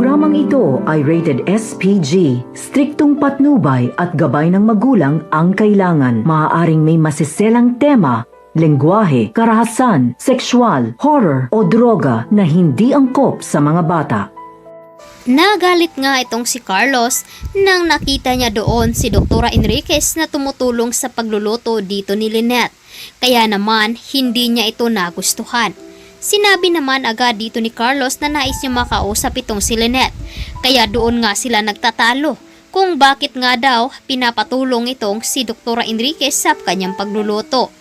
Programang ito ay rated SPG. Striktong patnubay at gabay ng magulang ang kailangan. Maaaring may masiselang tema, lengguwahe, karahasan, sexual, horror o droga na hindi angkop sa mga bata. Nagalit nga itong si Carlos nang nakita niya doon si Dr. Enriquez na tumutulong sa pagluluto dito ni Lynette. Kaya naman hindi niya ito nagustuhan. Sinabi naman agad dito ni Carlos na nais niya makausap itong si Lynette. Kaya doon nga sila nagtatalo kung bakit nga daw pinapatulong itong si Dr. Enriquez sa kanyang pagluluto.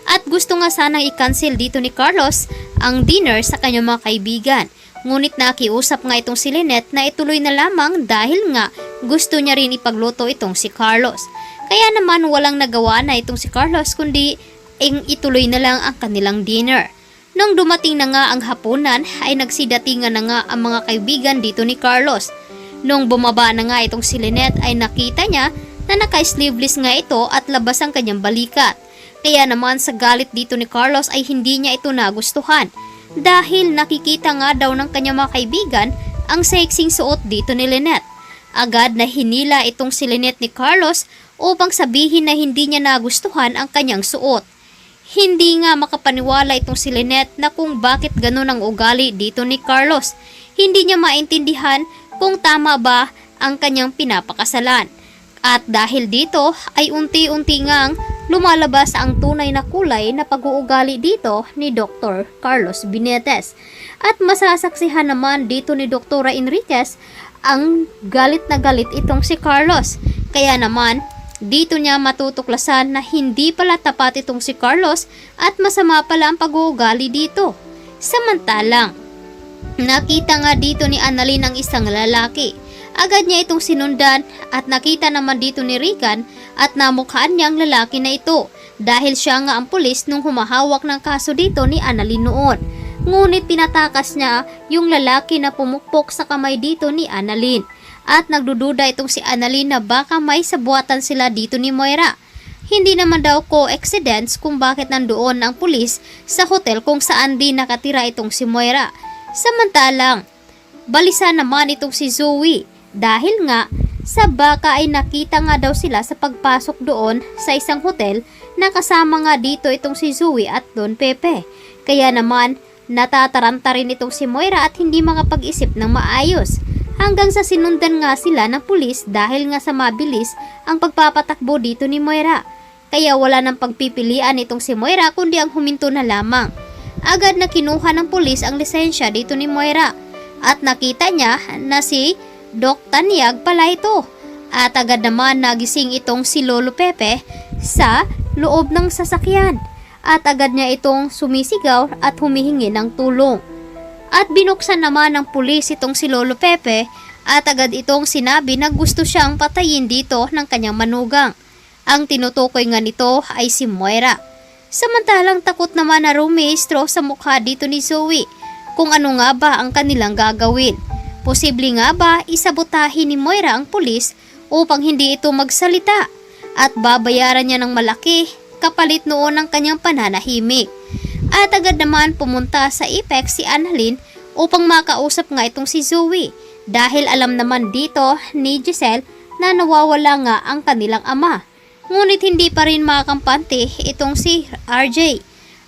At gusto nga sanang i-cancel dito ni Carlos ang dinner sa kanyang mga kaibigan. Ngunit nakiusap nga itong si Lynette na ituloy na lamang dahil nga gusto niya rin ipagluto itong si Carlos. Kaya naman walang nagawa na itong si Carlos kundi ituloy na lang ang kanilang dinner. Nung dumating na nga ang hapunan ay nagsidatingan na nga ang mga kaibigan dito ni Carlos. Nung bumaba na nga itong si Lynette ay nakita niya na naka-sleeveless nga ito at labas ang kanyang balikat. Kaya naman sa galit dito ni Carlos ay hindi niya ito nagustuhan. Dahil nakikita nga daw ng kanyang mga kaibigan ang sexing suot dito ni Lynette. Agad na hinila itong si Lynette ni Carlos upang sabihin na hindi niya nagustuhan ang kanyang suot. Hindi nga makapaniwala itong si Lynette na kung bakit ganun ang ugali dito ni Carlos. Hindi niya maintindihan kung tama ba ang kanyang pinapakasalan. At dahil dito ay unti-unti ngang lumalabas ang tunay na kulay na pag-uugali dito ni Dr. Carlos Binetes. At masasaksihan naman dito ni Dr. Enriquez ang galit na galit itong si Carlos. Kaya naman dito niya matutuklasan na hindi pala tapat itong si Carlos at masama pala ang pag-uugali dito. Samantalang nakita nga dito ni Annalyn ang isang lalaki. Agad niya itong sinundan at nakita naman dito ni Rican at namukhaan niya ang lalaki na ito dahil siya nga ang pulis nung humahawak ng kaso dito ni Annalyn noon. Ngunit tinatakas niya yung lalaki na pumukpok sa kamay dito ni Annalyn at nagdududa itong si Annalyn na baka may sabuatan sila dito ni Moira. Hindi naman daw coincidence kung bakit nandoon ang pulis sa hotel kung saan di nakatira itong si Moira. Samantalang balisa naman itong si Zoe. Dahil nga, sa baka ay nakita nga daw sila sa pagpasok doon sa isang hotel na kasama nga dito itong si Zoe at Don Pepe. Kaya naman, natataranta rin itong si Moira at hindi makapag-isip ng maayos. Hanggang sa sinundan nga sila ng pulis dahil nga sa mabilis ang pagpapatakbo dito ni Moira. Kaya wala nang pagpipilian itong si Moira kundi ang huminto na lamang. Agad na kinuha ng pulis ang lisensya dito ni Moira at nakita niya na si Doc Tanyag pala ito. At agad naman nagising itong si Lolo Pepe sa loob ng sasakyan. At agad niya itong sumisigaw at humihingi ng tulong. At binuksan naman ng pulis itong si Lolo Pepe at agad itong sinabi na gusto siyang patayin dito ng kanyang manugang. Ang tinutukoy nga nito ay si Moira. Samantalang takot naman na rumehistro sa mukha dito ni Zoe kung ano nga ba ang kanilang gagawin. Posible nga ba isabotahin ni Moira ang pulis upang hindi ito magsalita at babayaran niya ng malaki kapalit noon ng kanyang pananahimik. At agad naman pumunta sa Apex si Annalyn upang makausap nga itong si Zoe dahil alam naman dito ni Giselle na nawawala nga ang kanilang ama. Ngunit hindi pa rin makakampante itong si RJ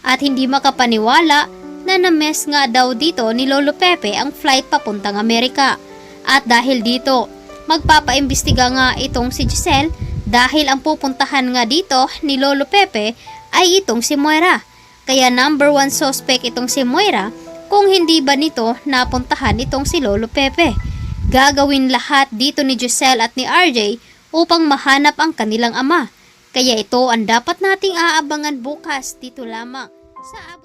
at hindi makapaniwala na na-mess nga daw dito ni Lolo Pepe ang flight papuntang Amerika. At dahil dito, magpapaimbestiga nga itong si Giselle dahil ang pupuntahan nga dito ni Lolo Pepe ay itong si Moira. Kaya number 1 suspect itong si Moira kung hindi ba nito napuntahan itong si Lolo Pepe. Gagawin lahat dito ni Giselle at ni RJ upang mahanap ang kanilang ama. Kaya ito ang dapat nating aabangan bukas dito lamang sa